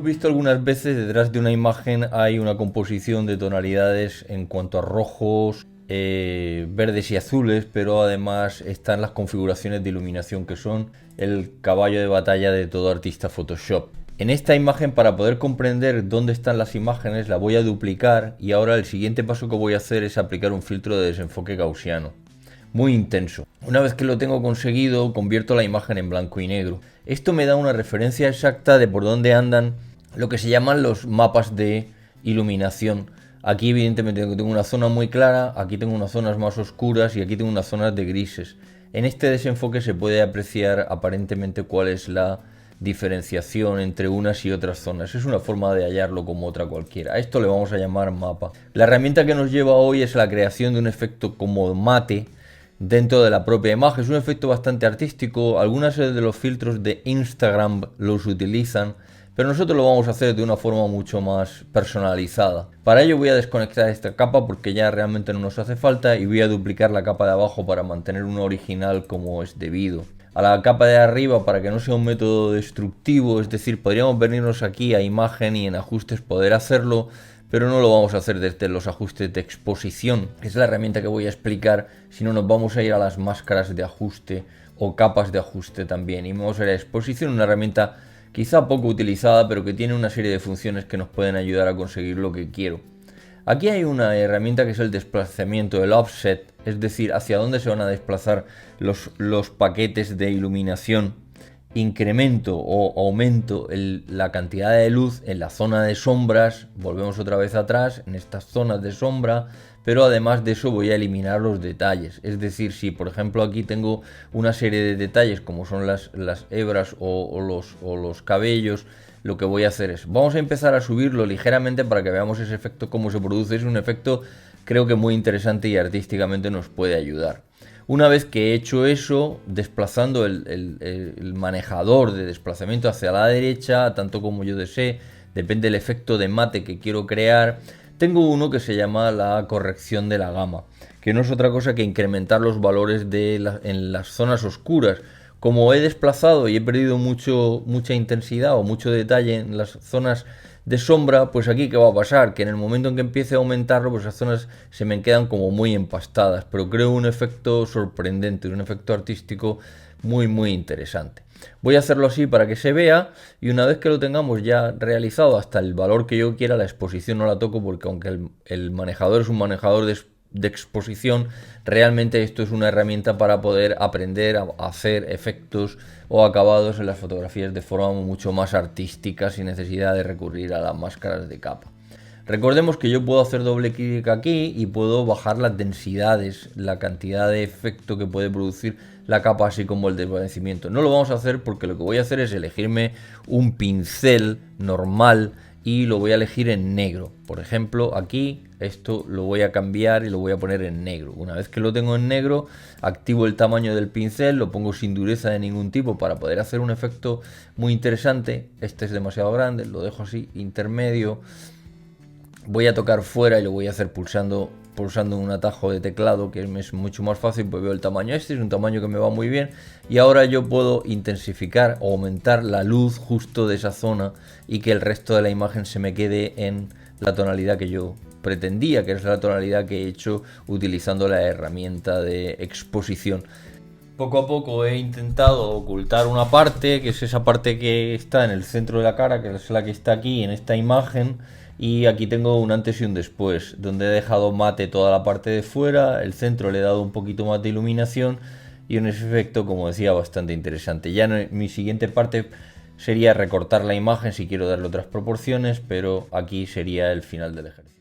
hemos visto algunas veces, detrás de una imagen hay una composición de tonalidades en cuanto a rojos, verdes y azules, pero además están las configuraciones de iluminación que son el caballo de batalla de todo artista Photoshop. En esta imagen, para poder comprender dónde están las imágenes, la voy a duplicar y ahora el siguiente paso que voy a hacer es aplicar un filtro de desenfoque gaussiano muy intenso. Una vez que lo tengo conseguido, convierto la imagen en blanco y negro. Esto me da una referencia exacta de por dónde andan lo que se llaman los mapas de iluminación. Aquí evidentemente tengo una zona muy clara, aquí tengo unas zonas más oscuras y aquí tengo unas zonas de grises. En este desenfoque se puede apreciar aparentemente cuál es la diferenciación entre unas y otras zonas. Es una forma de hallarlo como otra cualquiera. A esto le vamos a llamar mapa. La herramienta que nos lleva hoy es la creación de un efecto como mate dentro de la propia imagen. Es un efecto bastante artístico, algunos de los filtros de Instagram los utilizan, pero nosotros lo vamos a hacer de una forma mucho más personalizada. Para ello voy a desconectar esta capa porque ya realmente no nos hace falta y voy a duplicar la capa de abajo para mantener una original como es debido. A la capa de arriba, para que no sea un método destructivo, es decir, podríamos venirnos aquí a imagen y en ajustes poder hacerlo, pero no lo vamos a hacer desde los ajustes de exposición, que es la herramienta que voy a explicar, sino nos vamos a ir a las máscaras de ajuste o capas de ajuste también, y vamos a ir a exposición, una herramienta quizá poco utilizada, pero que tiene una serie de funciones que nos pueden ayudar a conseguir lo que quiero. Aquí hay una herramienta que es el desplazamiento, el offset, es decir, hacia dónde se van a desplazar los paquetes de iluminación. Incremento o aumento la cantidad de luz en la zona de sombras, volvemos otra vez atrás en estas zonas de sombra, pero además de eso voy a eliminar los detalles. Es decir, si por ejemplo aquí tengo una serie de detalles como son las hebras o los cabellos, lo que voy a hacer es, vamos a empezar a subirlo ligeramente para que veamos ese efecto, cómo se produce. Es un efecto creo que muy interesante y artísticamente nos puede ayudar. Una vez que he hecho eso, desplazando el manejador de desplazamiento hacia la derecha, tanto como yo desee, depende del efecto de mate que quiero crear, tengo uno que se llama la corrección de la gama, que no es otra cosa que incrementar los valores en las zonas oscuras. Como he desplazado y he perdido mucha intensidad o mucho detalle en las zonas de sombra, pues aquí ¿qué va a pasar? Que en el momento en que empiece a aumentarlo, pues esas zonas se me quedan como muy empastadas, pero creo un efecto sorprendente, un efecto artístico muy interesante. Voy a hacerlo así para que se vea y una vez que lo tengamos ya realizado hasta el valor que yo quiera, la exposición no la toco porque aunque el manejador es un manejador de exposición, realmente esto es una herramienta para poder aprender a hacer efectos o acabados en las fotografías de forma mucho más artística sin necesidad de recurrir a las máscaras de capa. Recordemos que yo puedo hacer doble clic aquí y puedo bajar las densidades, la cantidad de efecto que puede producir la capa, así como el desvanecimiento. No lo vamos a hacer porque lo que voy a hacer es elegirme un pincel normal y lo voy a elegir en negro. Por ejemplo, aquí esto lo voy a cambiar y lo voy a poner en negro. Una vez que lo tengo en negro, activo el tamaño del pincel, lo pongo sin dureza de ningún tipo para poder hacer un efecto muy interesante. Este es demasiado grande, lo dejo así, intermedio. Voy a tocar fuera y lo voy a hacer pulsando un atajo de teclado, que es mucho más fácil, pues veo el tamaño. Este es un tamaño que me va muy bien y ahora yo puedo intensificar o aumentar la luz justo de esa zona y que el resto de la imagen se me quede en la tonalidad que yo pretendía, que es la tonalidad que he hecho utilizando la herramienta de exposición. Poco a poco he intentado ocultar una parte, que es esa parte que está en el centro de la cara, que es la que está aquí en esta imagen. Y aquí tengo un antes y un después, donde he dejado mate toda la parte de fuera, el centro le he dado un poquito más de iluminación y un efecto, como decía, bastante interesante. Ya mi siguiente parte sería recortar la imagen si quiero darle otras proporciones, pero aquí sería el final del ejercicio.